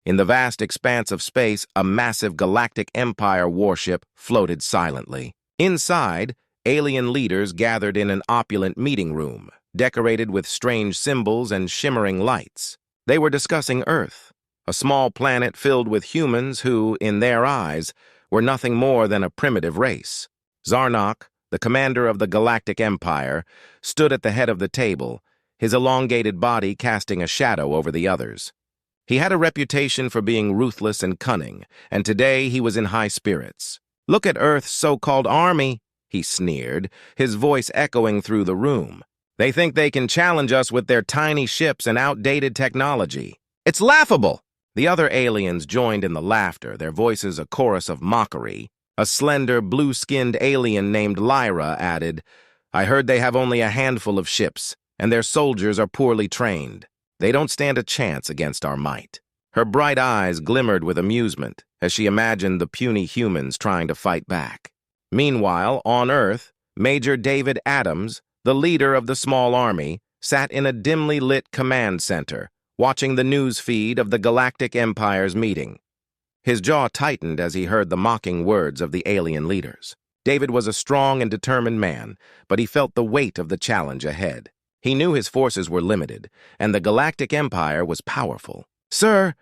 In the vast expanse of space, a massive Galactic Empire warship floated silently. Inside, alien leaders gathered in an opulent meeting room, decorated with strange symbols and shimmering lights. They were discussing Earth, a small planet filled with humans who, in their eyes, were nothing more than a primitive race. Zarnok, the commander of the Galactic Empire, stood at the head of the table, his elongated body casting a shadow over the others. He had a reputation for being ruthless and cunning, and today he was in high spirits. "Look at Earth's so-called army," he sneered, his voice echoing through the room. "They think they can challenge us with their tiny ships and outdated technology. It's laughable!" The other aliens joined in the laughter, their voices a chorus of mockery. A slender, blue-skinned alien named Lyra added, "I heard they have only a handful of ships, and their soldiers are poorly trained. They don't stand a chance against our might." Her bright eyes glimmered with amusement as she imagined the puny humans trying to fight back. Meanwhile, on Earth, Major David Adams, the leader of the small army, sat in a dimly lit command center, watching the news feed of the Galactic Empire's meeting. His jaw tightened as he heard the mocking words of the alien leaders. David was a strong and determined man, but he felt the weight of the challenge ahead. He knew his forces were limited, and the Galactic Empire was powerful. "Sir,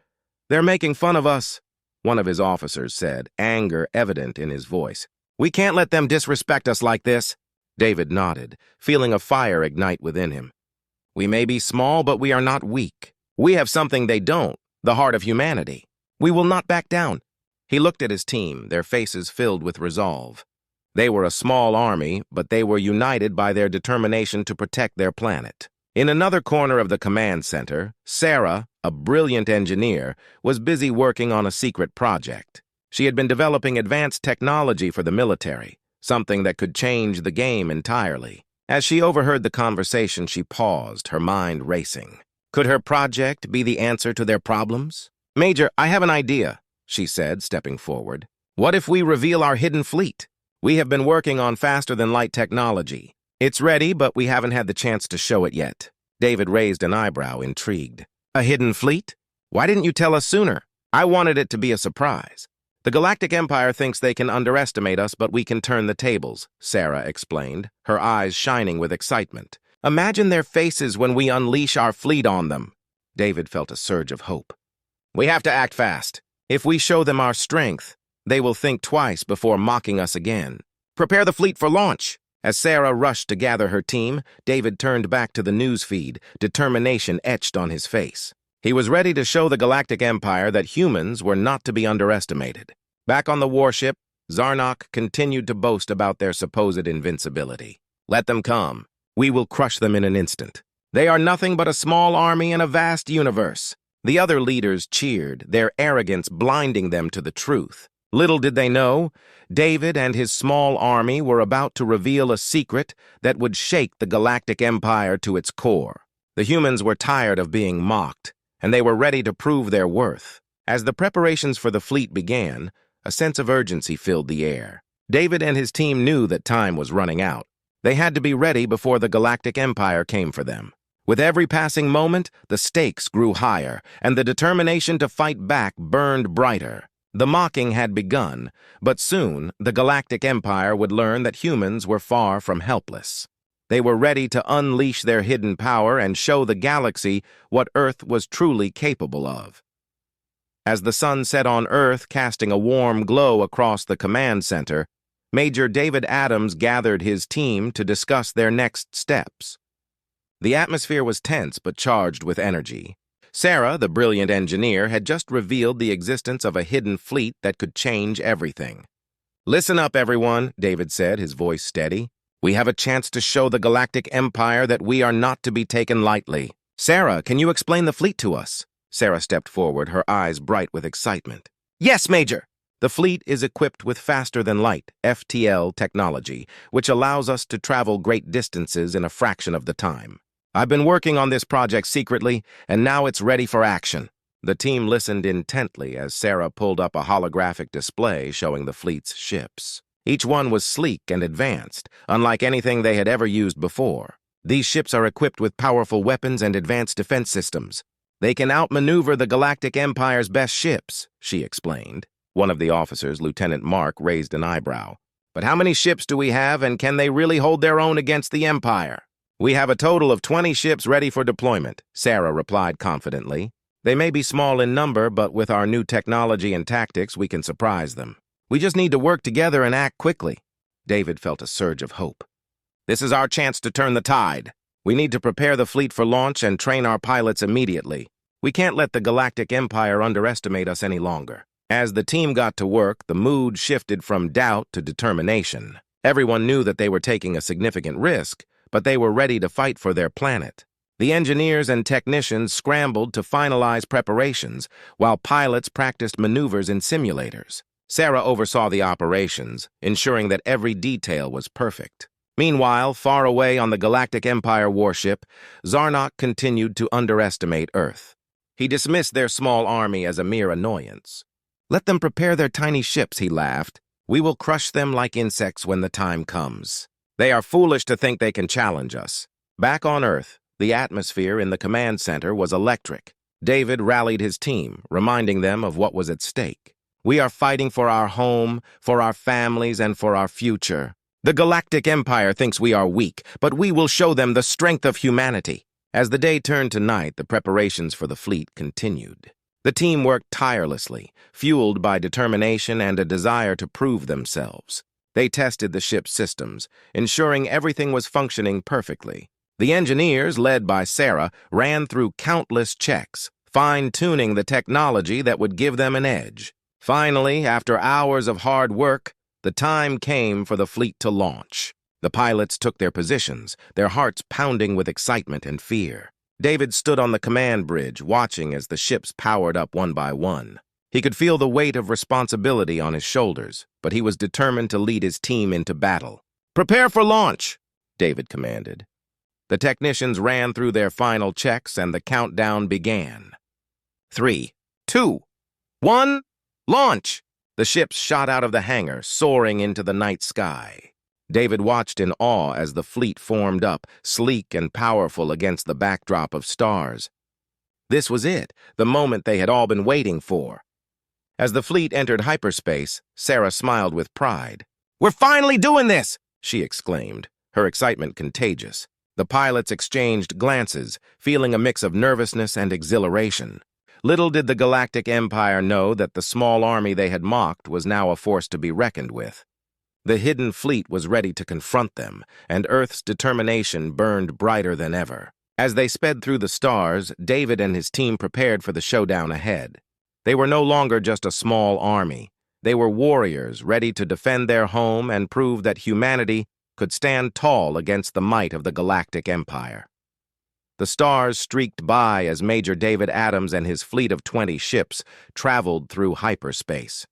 they're making fun of us," one of his officers said, anger evident in his voice. "We can't let them disrespect us like this." David nodded, feeling a fire ignite within him. "We may be small, but we are not weak. We have something they don't, the heart of humanity. We will not back down." He looked at his team, their faces filled with resolve. They were a small army, but they were united by their determination to protect their planet. In another corner of the command center, Sarah, a brilliant engineer, was busy working on a secret project. She had been developing advanced technology for the military, something that could change the game entirely. As she overheard the conversation, she paused, her mind racing. Could her project be the answer to their problems? "Major, I have an idea," she said, stepping forward. "What if we reveal our hidden fleet? We have been working on faster-than-light technology. It's ready, but we haven't had the chance to show it yet." David raised an eyebrow, intrigued. "A hidden fleet? Why didn't you tell us sooner? I wanted it to be a surprise." "The Galactic Empire thinks they can underestimate us, but we can turn the tables," Sarah explained, her eyes shining with excitement. "Imagine their faces when we unleash our fleet on them." David felt a surge of hope. "We have to act fast. If we show them our strength, they will think twice before mocking us again. Prepare the fleet for launch." As Sarah rushed to gather her team, David turned back to the news feed, determination etched on his face. He was ready to show the Galactic Empire that humans were not to be underestimated. Back on the warship, Zarnok continued to boast about their supposed invincibility. "Let them come. We will crush them in an instant. They are nothing but a small army in a vast universe." The other leaders cheered, their arrogance blinding them to the truth. Little did they know, David and his small army were about to reveal a secret that would shake the Galactic Empire to its core. The humans were tired of being mocked, and they were ready to prove their worth. As the preparations for the fleet began, a sense of urgency filled the air. David and his team knew that time was running out. They had to be ready before the Galactic Empire came for them. With every passing moment, the stakes grew higher, and the determination to fight back burned brighter. The mocking had begun, but soon the Galactic Empire would learn that humans were far from helpless. They were ready to unleash their hidden power and show the galaxy what Earth was truly capable of. As the sun set on Earth, casting a warm glow across the command center, Major David Adams gathered his team to discuss their next steps. The atmosphere was tense but charged with energy. Sarah, the brilliant engineer, had just revealed the existence of a hidden fleet that could change everything. "Listen up, everyone," David said, his voice steady. "We have a chance to show the Galactic Empire that we are not to be taken lightly." "Sarah, can you explain the fleet to us?" Sarah stepped forward, her eyes bright with excitement. "Yes, Major!" "The fleet is equipped with faster-than-light, FTL technology, which allows us to travel great distances in a fraction of the time. I've been working on this project secretly, and now it's ready for action." The team listened intently as Sarah pulled up a holographic display showing the fleet's ships. Each one was sleek and advanced, unlike anything they had ever used before. "These ships are equipped with powerful weapons and advanced defense systems. They can outmaneuver the Galactic Empire's best ships, she explained. One of the officers, Lieutenant Mark, raised an eyebrow. But how many ships do we have, and can they really hold their own against the Empire? We have a total of 20 ships ready for deployment, Sarah replied confidently. They may be small in number, but with our new technology and tactics, we can surprise them. We just need to work together and act quickly. David felt a surge of hope. This is our chance to turn the tide. We need to prepare the fleet for launch and train our pilots immediately. We can't let the Galactic Empire underestimate us any longer. As the team got to work, the mood shifted from doubt to determination. Everyone knew that they were taking a significant risk, but they were ready to fight for their planet. The engineers and technicians scrambled to finalize preparations, while pilots practiced maneuvers in simulators. Sarah oversaw the operations, ensuring that every detail was perfect. Meanwhile, far away on the Galactic Empire warship, Zarnok continued to underestimate Earth. He dismissed their small army as a mere annoyance. Let them prepare their tiny ships, he laughed. We will crush them like insects when the time comes. They are foolish to think they can challenge us. Back on Earth, the atmosphere in the command center was electric. David rallied his team, reminding them of what was at stake. We are fighting for our home, for our families, and for our future. The Galactic Empire thinks we are weak, but we will show them the strength of humanity. As the day turned to night, the preparations for the fleet continued. The team worked tirelessly, fueled by determination and a desire to prove themselves. They tested the ship's systems, ensuring everything was functioning perfectly. The engineers, led by Sarah, ran through countless checks, fine-tuning the technology that would give them an edge. Finally, after hours of hard work, the time came for the fleet to launch. The pilots took their positions, their hearts pounding with excitement and fear. David stood on the command bridge, watching as the ships powered up one by one. He could feel the weight of responsibility on his shoulders, but he was determined to lead his team into battle. "Prepare for launch," David commanded. The technicians ran through their final checks, and the countdown began. 3, 2, 1, launch! The ships shot out of the hangar, soaring into the night sky. David watched in awe as the fleet formed up, sleek and powerful against the backdrop of stars. This was it, the moment they had all been waiting for. As the fleet entered hyperspace, Sarah smiled with pride. "We're finally doing this!" she exclaimed, her excitement contagious. The pilots exchanged glances, feeling a mix of nervousness and exhilaration. Little did the Galactic Empire know that the small army they had mocked was now a force to be reckoned with. The hidden fleet was ready to confront them, and Earth's determination burned brighter than ever. As they sped through the stars, David and his team prepared for the showdown ahead. They were no longer just a small army. They were warriors ready to defend their home and prove that humanity could stand tall against the might of the Galactic Empire. The stars streaked by as Major David Adams and his fleet of 20 ships traveled through hyperspace.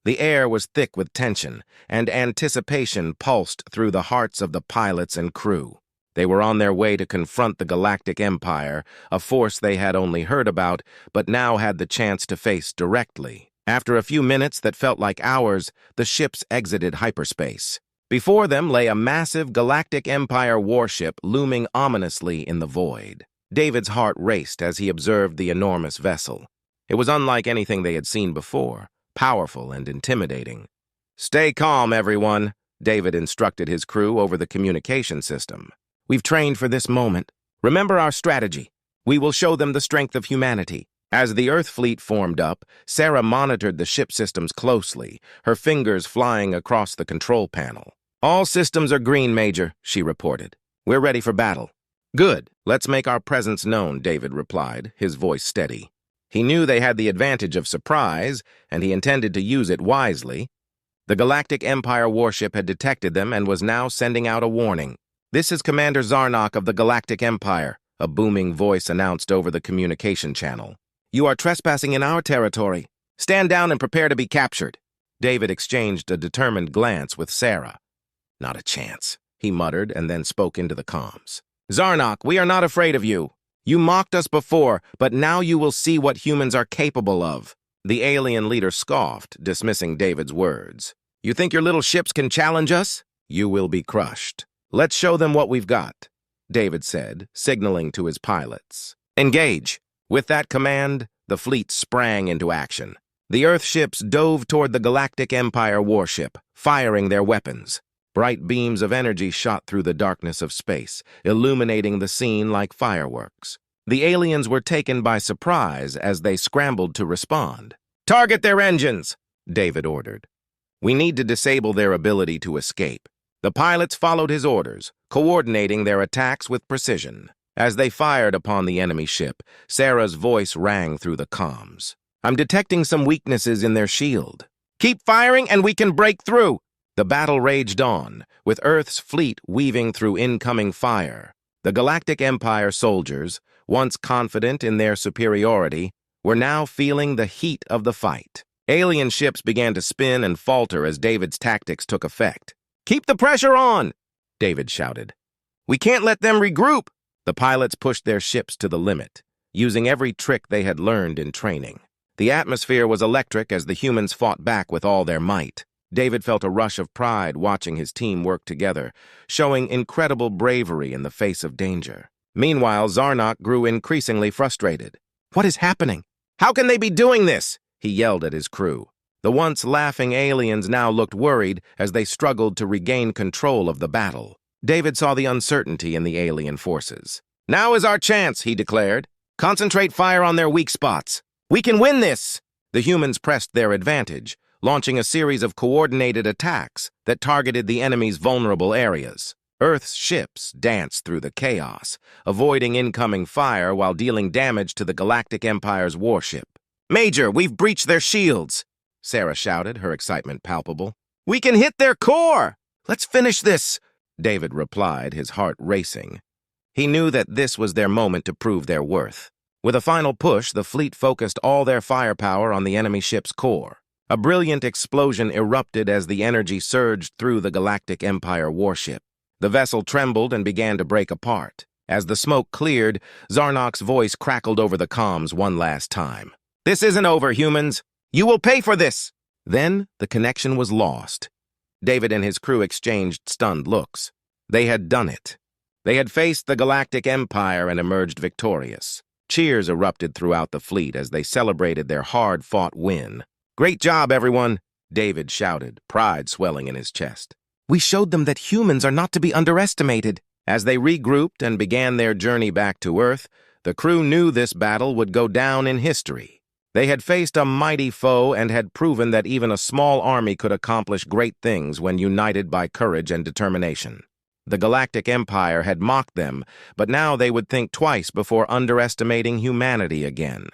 The air was thick with tension, and anticipation pulsed through the hearts of the pilots and crew. They were on their way to confront the Galactic Empire, a force they had only heard about, but now had the chance to face directly. After a few minutes that felt like hours, the ships exited hyperspace. Before them lay a massive Galactic Empire warship looming ominously in the void. David's heart raced as he observed the enormous vessel. It was unlike anything they had seen before, powerful and intimidating. "Stay calm, everyone," David instructed his crew over the communication system. "We've trained for this moment. Remember our strategy. We will show them the strength of humanity." As the Earth fleet formed up, Sarah monitored the ship systems closely, her fingers flying across the control panel. "All systems are green, Major," she reported. "We're ready for battle." "Good. Let's make our presence known," David replied, his voice steady. He knew they had the advantage of surprise, and he intended to use it wisely. The Galactic Empire warship had detected them and was now sending out a warning. "This is Commander Zarnok of the Galactic Empire," a booming voice announced over the communication channel. "You are trespassing in our territory. Stand down and prepare to be captured." David exchanged a determined glance with Sarah. "Not a chance," he muttered and then spoke into the comms. "Zarnok, we are not afraid of you. You mocked us before, but now you will see what humans are capable of." The alien leader scoffed, dismissing David's words. "You think your little ships can challenge us? You will be crushed. Let's show them what we've got," David said, signaling to his pilots. "Engage." With that command, the fleet sprang into action. The Earth ships dove toward the Galactic Empire warship, firing their weapons. Bright beams of energy shot through the darkness of space, illuminating the scene like fireworks. The aliens were taken by surprise as they scrambled to respond. "Target their engines!" David ordered. "We need to disable their ability to escape." The pilots followed his orders, coordinating their attacks with precision. As they fired upon the enemy ship, Sarah's voice rang through the comms. "I'm detecting some weaknesses in their shield. Keep firing and we can break through!" The battle raged on, with Earth's fleet weaving through incoming fire. The Galactic Empire soldiers, once confident in their superiority, were now feeling the heat of the fight. Alien ships began to spin and falter as David's tactics took effect. "Keep the pressure on!" David shouted. "We can't let them regroup!" The pilots pushed their ships to the limit, using every trick they had learned in training. The atmosphere was electric as the humans fought back with all their might. David felt a rush of pride watching his team work together, showing incredible bravery in the face of danger. Meanwhile, Zarnok grew increasingly frustrated. "What is happening? How can they be doing this?" he yelled at his crew. The once laughing aliens now looked worried as they struggled to regain control of the battle. David saw the uncertainty in the alien forces. "Now is our chance," he declared. "Concentrate fire on their weak spots. We can win this!" The humans pressed their advantage, launching a series of coordinated attacks that targeted the enemy's vulnerable areas. Earth's ships danced through the chaos, avoiding incoming fire while dealing damage to the Galactic Empire's warship. "Major, we've breached their shields!" Sarah shouted, her excitement palpable. "We can hit their core! Let's finish this!" David replied, his heart racing. He knew that this was their moment to prove their worth. With a final push, the fleet focused all their firepower on the enemy ship's core. A brilliant explosion erupted as the energy surged through the Galactic Empire warship. The vessel trembled and began to break apart. As the smoke cleared, Zarnok's voice crackled over the comms one last time. "This isn't over, humans! You will pay for this!" Then the connection was lost. David and his crew exchanged stunned looks. They had done it. They had faced the Galactic Empire and emerged victorious. Cheers erupted throughout the fleet as they celebrated their hard-fought win. "Great job, everyone!" David shouted, pride swelling in his chest. "We showed them that humans are not to be underestimated." As they regrouped and began their journey back to Earth, the crew knew this battle would go down in history. They had faced a mighty foe and had proven that even a small army could accomplish great things when united by courage and determination. The Galactic Empire had mocked them, but now they would think twice before underestimating humanity again.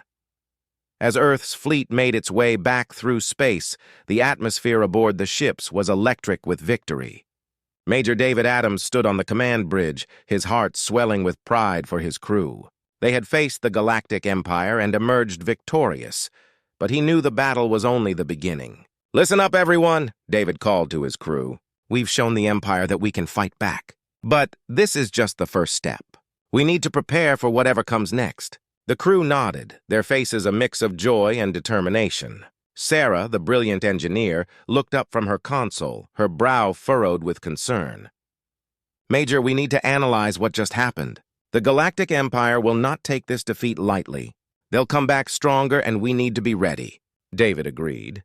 As Earth's fleet made its way back through space, the atmosphere aboard the ships was electric with victory. Major David Adams stood on the command bridge, his heart swelling with pride for his crew. They had faced the Galactic Empire and emerged victorious, but he knew the battle was only the beginning. "Listen up, everyone," David called to his crew. "We've shown the Empire that we can fight back. But this is just the first step. We need to prepare for whatever comes next." The crew nodded, their faces a mix of joy and determination. Sarah, the brilliant engineer, looked up from her console, her brow furrowed with concern. "Major, we need to analyze what just happened. The Galactic Empire will not take this defeat lightly. They'll come back stronger and we need to be ready." David agreed.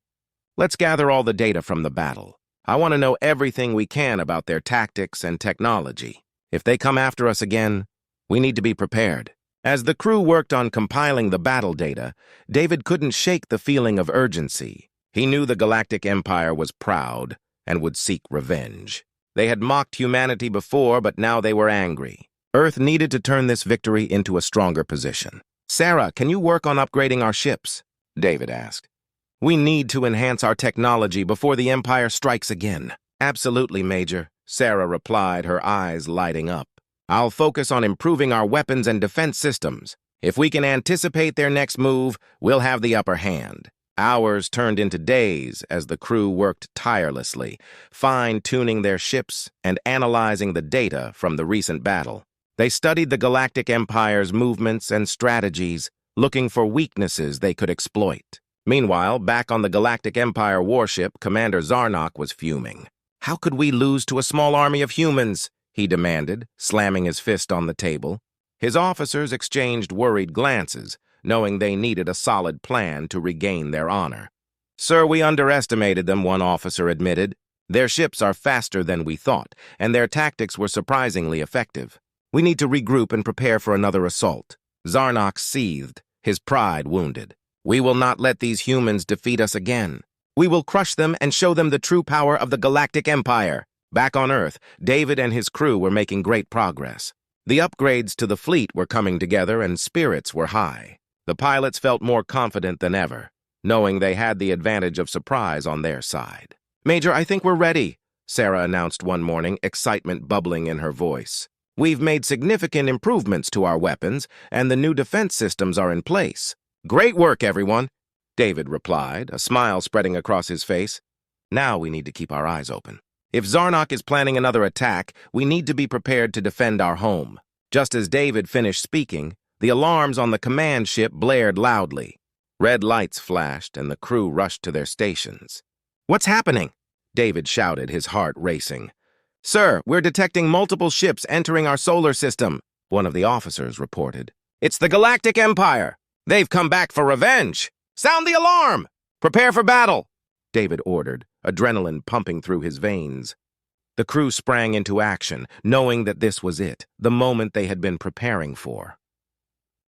"Let's gather all the data from the battle. I want to know everything we can about their tactics and technology. If they come after us again, we need to be prepared." As the crew worked on compiling the battle data, David couldn't shake the feeling of urgency. He knew the Galactic Empire was proud and would seek revenge. They had mocked humanity before, but now they were angry. Earth needed to turn this victory into a stronger position. "Sarah, can you work on upgrading our ships?" David asked. "We need to enhance our technology before the Empire strikes again." "Absolutely, Major," Sarah replied, her eyes lighting up. "I'll focus on improving our weapons and defense systems. If we can anticipate their next move, we'll have the upper hand." Hours turned into days as the crew worked tirelessly, fine-tuning their ships and analyzing the data from the recent battle. They studied the Galactic Empire's movements and strategies, looking for weaknesses they could exploit. Meanwhile, back on the Galactic Empire warship, Commander Zarnok was fuming. "How could we lose to a small army of humans?" he demanded, slamming his fist on the table. His officers exchanged worried glances, knowing they needed a solid plan to regain their honor. "Sir, we underestimated them," one officer admitted. "Their ships are faster than we thought, and their tactics were surprisingly effective. We need to regroup and prepare for another assault." Zarnox seethed, his pride wounded. "We will not let these humans defeat us again. We will crush them and show them the true power of the Galactic Empire." Back on Earth, David and his crew were making great progress. The upgrades to the fleet were coming together and spirits were high. The pilots felt more confident than ever, knowing they had the advantage of surprise on their side. "Major, I think we're ready," Sarah announced one morning, excitement bubbling in her voice. "We've made significant improvements to our weapons, and the new defense systems are in place." "Great work, everyone," David replied, a smile spreading across his face. "Now we need to keep our eyes open. If Zarnox is planning another attack, we need to be prepared to defend our home." Just as David finished speaking, the alarms on the command ship blared loudly. Red lights flashed, and the crew rushed to their stations. "What's happening?" David shouted, his heart racing. "Sir, we're detecting multiple ships entering our solar system," one of the officers reported. "It's the Galactic Empire. They've come back for revenge. Sound the alarm! Prepare for battle," David ordered, adrenaline pumping through his veins. The crew sprang into action, knowing that this was it, the moment they had been preparing for.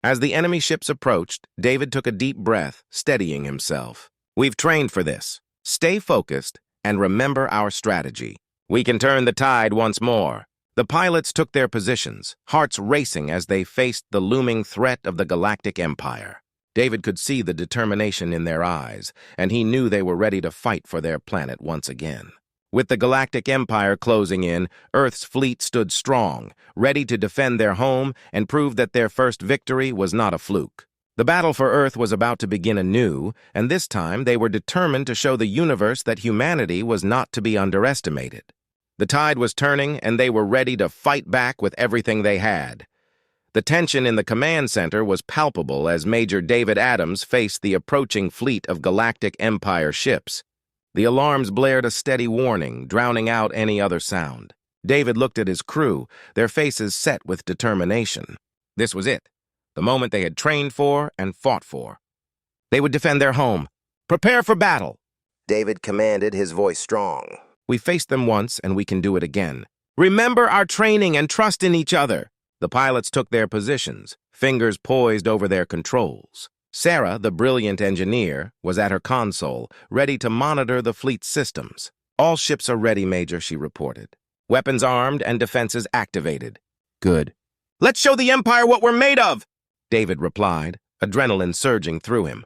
As the enemy ships approached, David took a deep breath, steadying himself. "We've trained for this. Stay focused and remember our strategy. We can turn the tide once more." The pilots took their positions, hearts racing as they faced the looming threat of the Galactic Empire. David could see the determination in their eyes, and he knew they were ready to fight for their planet once again. With the Galactic Empire closing in, Earth's fleet stood strong, ready to defend their home and prove that their first victory was not a fluke. The battle for Earth was about to begin anew, and this time they were determined to show the universe that humanity was not to be underestimated. The tide was turning, and they were ready to fight back with everything they had. The tension in the command center was palpable as Major David Adams faced the approaching fleet of Galactic Empire ships. The alarms blared a steady warning, drowning out any other sound. David looked at his crew, their faces set with determination. This was it, the moment they had trained for and fought for. They would defend their home. "Prepare for battle," David commanded, his voice strong. "We faced them once, and we can do it again. Remember our training and trust in each other." The pilots took their positions, fingers poised over their controls. Sarah, the brilliant engineer, was at her console, ready to monitor the fleet's systems. "All ships are ready, Major," she reported. "Weapons armed and defenses activated." "Good." "Let's show the Empire what we're made of," David replied, adrenaline surging through him.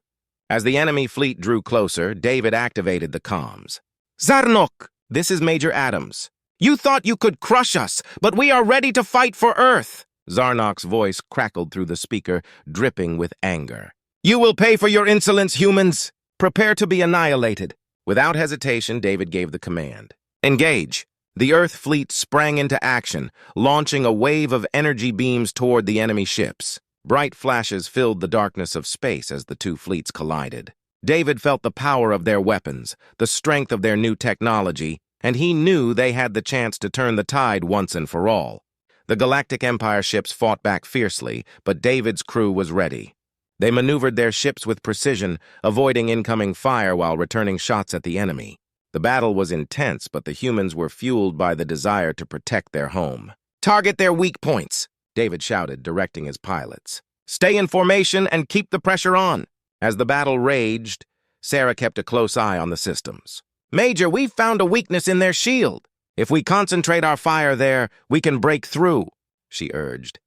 As the enemy fleet drew closer, David activated the comms. "Zarnox, this is Major Adams. You thought you could crush us, but we are ready to fight for Earth." Zarnox's voice crackled through the speaker, dripping with anger. "You will pay for your insolence, humans. Prepare to be annihilated." Without hesitation, David gave the command. "Engage." The Earth fleet sprang into action, launching a wave of energy beams toward the enemy ships. Bright flashes filled the darkness of space as the two fleets collided. David felt the power of their weapons, the strength of their new technology, and he knew they had the chance to turn the tide once and for all. The Galactic Empire ships fought back fiercely, but David's crew was ready. They maneuvered their ships with precision, avoiding incoming fire while returning shots at the enemy. The battle was intense, but the humans were fueled by the desire to protect their home. "Target their weak points," David shouted, directing his pilots. "Stay in formation and keep the pressure on." As the battle raged, Sarah kept a close eye on the systems. "Major, we've found a weakness in their shield. If we concentrate our fire there, we can break through," she urged.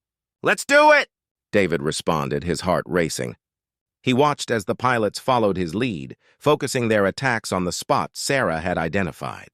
"Let's do it," David responded, his heart racing. He watched as the pilots followed his lead, focusing their attacks on the spots Sarah had identified.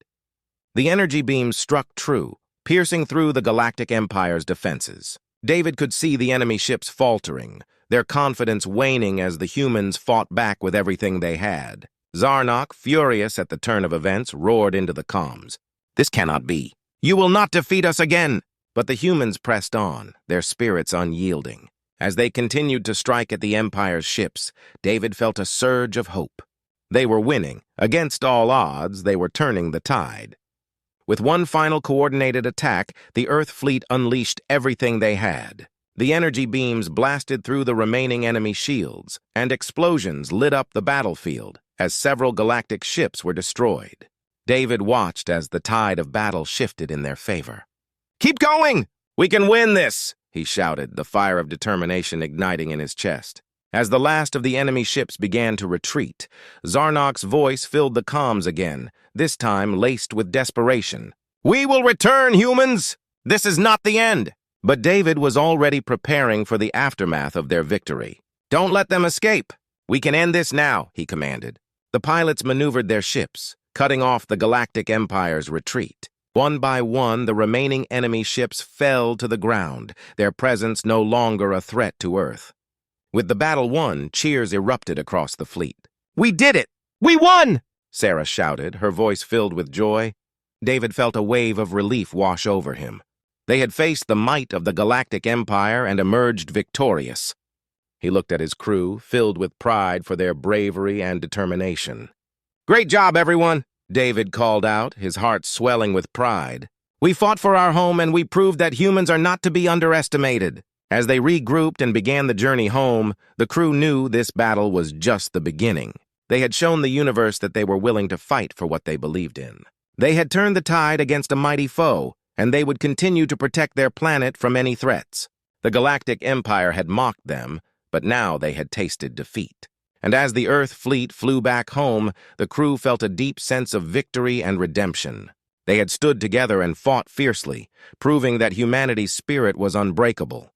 The energy beams struck true, piercing through the Galactic Empire's defenses. David could see the enemy ships faltering, their confidence waning as the humans fought back with everything they had. Zarnox, furious at the turn of events, roared into the comms. "This cannot be. You will not defeat us again." But the humans pressed on, their spirits unyielding. As they continued to strike at the Empire's ships, David felt a surge of hope. They were winning. Against all odds, they were turning the tide. With one final coordinated attack, the Earth fleet unleashed everything they had. The energy beams blasted through the remaining enemy shields, and explosions lit up the battlefield as several galactic ships were destroyed. David watched as the tide of battle shifted in their favor. "Keep going! We can win this!" he shouted, the fire of determination igniting in his chest. As the last of the enemy ships began to retreat, Zarnok's voice filled the comms again, this time laced with desperation. "We will return, humans! This is not the end!" But David was already preparing for the aftermath of their victory. "Don't let them escape! We can end this now," he commanded. The pilots maneuvered their ships, cutting off the Galactic Empire's retreat. One by one, the remaining enemy ships fell to the ground, their presence no longer a threat to Earth. With the battle won, cheers erupted across the fleet. "We did it! We won!" Sarah shouted, her voice filled with joy. David felt a wave of relief wash over him. They had faced the might of the Galactic Empire and emerged victorious. He looked at his crew, filled with pride for their bravery and determination. "Great job, everyone!" David called out, his heart swelling with pride. "We fought for our home and we proved that humans are not to be underestimated." As they regrouped and began the journey home, the crew knew this battle was just the beginning. They had shown the universe that they were willing to fight for what they believed in. They had turned the tide against a mighty foe, and they would continue to protect their planet from any threats. The Galactic Empire had mocked them, but now they had tasted defeat. And as the Earth fleet flew back home, the crew felt a deep sense of victory and redemption. They had stood together and fought fiercely, proving that humanity's spirit was unbreakable.